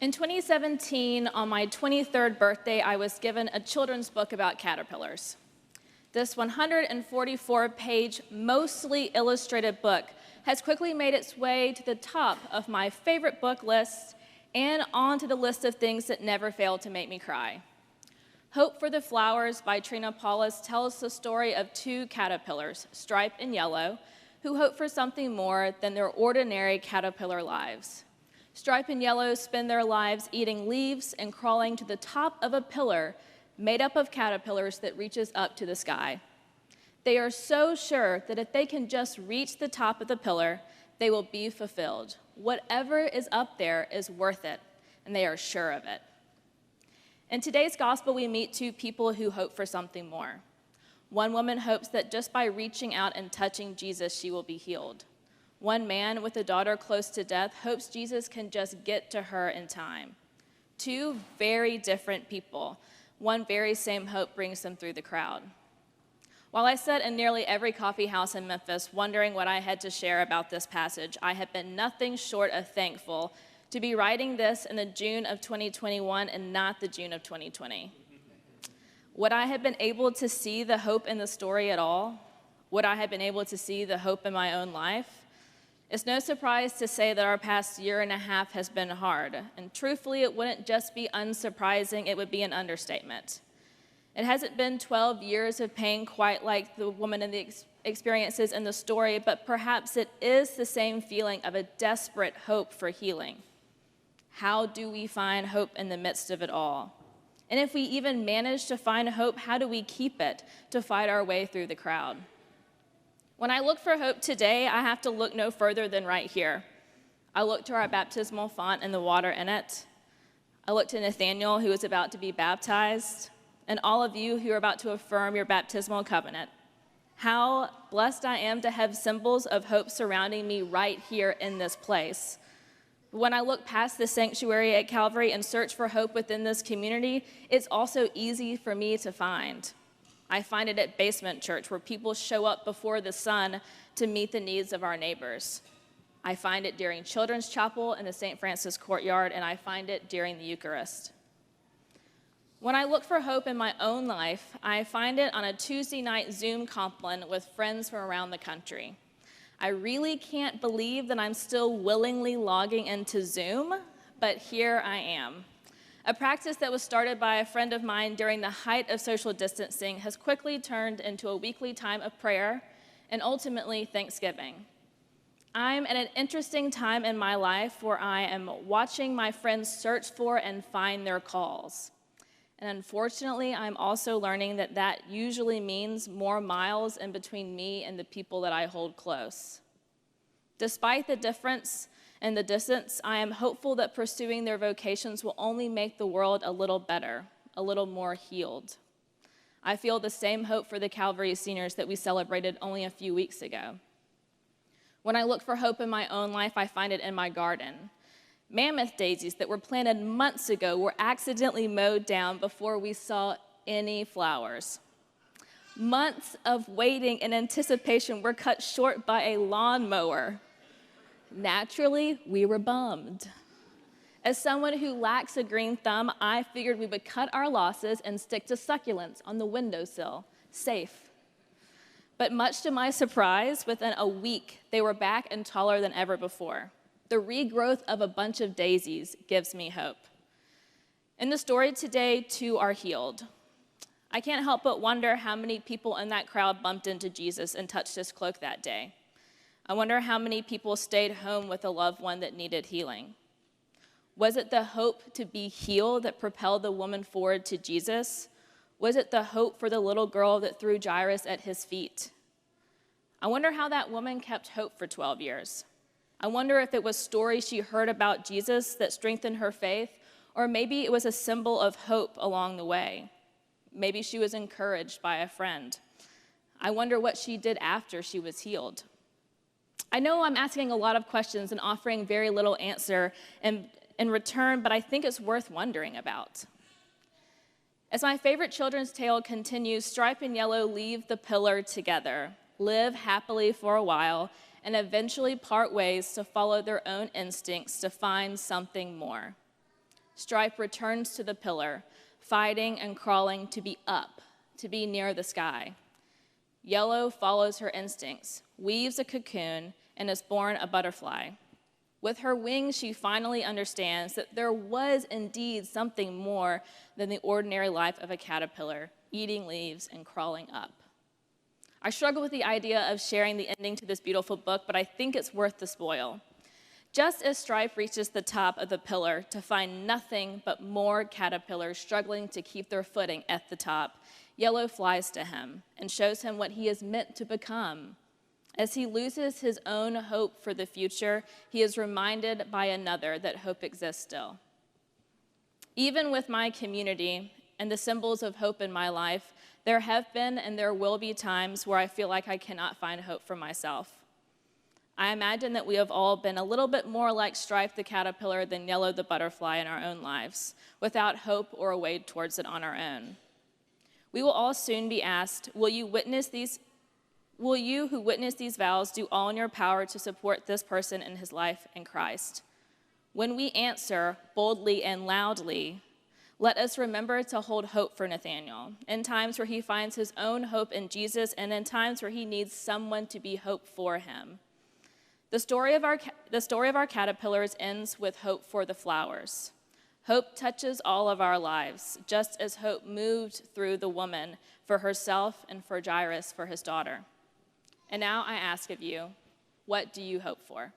In 2017, on my 23rd birthday, I was given a children's book about caterpillars. This 144-page, mostly illustrated book has quickly made its way to the top of my favorite book list and onto the list of things that never fail to make me cry. Hope for the Flowers by Trina Paulus tells the story of two caterpillars, Stripe and Yellow, who hope for something more than their ordinary caterpillar lives. Stripe and Yellow spend their lives eating leaves and crawling to the top of a pillar made up of caterpillars that reaches up to the sky. They are so sure that if they can just reach the top of the pillar, they will be fulfilled. Whatever is up there is worth it, and they are sure of it. In today's gospel, we meet two people who hope for something more. One woman hopes that just by reaching out and touching Jesus, she will be healed. One man with a daughter close to death hopes Jesus can just get to her in time. Two very different people. One very same hope brings them through the crowd. While I sat in nearly every coffee house in Memphis wondering what I had to share about this passage, I have been nothing short of thankful to be writing this in the June of 2021 and not the June of 2020. Would I have been able to see the hope in the story at all? Would I have been able to see the hope in my own life? It's no surprise to say that our past year and a half has been hard, and truthfully, it wouldn't just be unsurprising, it would be an understatement. It hasn't been 12 years of pain quite like the woman in the experiences in the story, but perhaps it is the same feeling of a desperate hope for healing. How do we find hope in the midst of it all? And if we even manage to find hope, how do we keep it to fight our way through the crowd? When I look for hope today, I have to look no further than right here. I look to our baptismal font and the water in it. I look to Nathaniel, who is about to be baptized, and all of you who are about to affirm your baptismal covenant. How blessed I am to have symbols of hope surrounding me right here in this place. When I look past the sanctuary at Calvary and search for hope within this community, it's also easy for me to find. I find it at Basement Church, where people show up before the sun to meet the needs of our neighbors. I find it during Children's Chapel in the St. Francis Courtyard, and I find it during the Eucharist. When I look for hope in my own life, I find it on a Tuesday night Zoom compline with friends from around the country. I really can't believe that I'm still willingly logging into Zoom, but here I am. A practice that was started by a friend of mine during the height of social distancing has quickly turned into a weekly time of prayer and ultimately Thanksgiving. I'm at an interesting time in my life where I am watching my friends search for and find their calls. And unfortunately, I'm also learning that that usually means more miles in between me and the people that I hold close. Despite the difference and the distance, I am hopeful that pursuing their vocations will only make the world a little better, a little more healed. I feel the same hope for the Calvary seniors that we celebrated only a few weeks ago. When I look for hope in my own life, I find it in my garden. Mammoth daisies that were planted months ago were accidentally mowed down before we saw any flowers. Months of waiting and anticipation were cut short by a lawnmower. Naturally, we were bummed. As someone who lacks a green thumb, I figured we would cut our losses and stick to succulents on the windowsill, safe. But much to my surprise, within a week, they were back and taller than ever before. The regrowth of a bunch of daisies gives me hope. In the story today, two are healed. I can't help but wonder how many people in that crowd bumped into Jesus and touched his cloak that day. I wonder how many people stayed home with a loved one that needed healing. Was it the hope to be healed that propelled the woman forward to Jesus? Was it the hope for the little girl that threw Jairus at his feet? I wonder how that woman kept hope for 12 years. I wonder if it was stories she heard about Jesus that strengthened her faith, or maybe it was a symbol of hope along the way. Maybe she was encouraged by a friend. I wonder what she did after she was healed. I know I'm asking a lot of questions and offering very little answer in return, but I think it's worth wondering about. As my favorite children's tale continues, Stripe and Yellow leave the pillar together, live happily for a while, and eventually part ways to follow their own instincts to find something more. Stripe returns to the pillar, fighting and crawling to be up, to be near the sky. Yellow follows her instincts, weaves a cocoon, and is born a butterfly. With her wings, she finally understands that there was indeed something more than the ordinary life of a caterpillar, eating leaves and crawling up. I struggle with the idea of sharing the ending to this beautiful book, but I think it's worth the spoil. Just as Stripe reaches the top of the pillar to find nothing but more caterpillars struggling to keep their footing at the top, Yellow flies to him and shows him what he is meant to become. As he loses his own hope for the future, he is reminded by another that hope exists still. Even with my community and the symbols of hope in my life, there have been and there will be times where I feel like I cannot find hope for myself. I imagine that we have all been a little bit more like Stripe the caterpillar than Yellow the butterfly in our own lives, without hope or a way towards it on our own. We will all soon be asked, will you who witness these vows do all in your power to support this person in his life in Christ? When we answer boldly and loudly, let us remember to hold hope for Nathaniel in times where he finds his own hope in Jesus and in times where he needs someone to be hope for him. The story of our caterpillars ends with hope for the flowers. Hope touches all of our lives, just as hope moved through the woman for herself and for Jairus for his daughter. And now I ask of you, what do you hope for?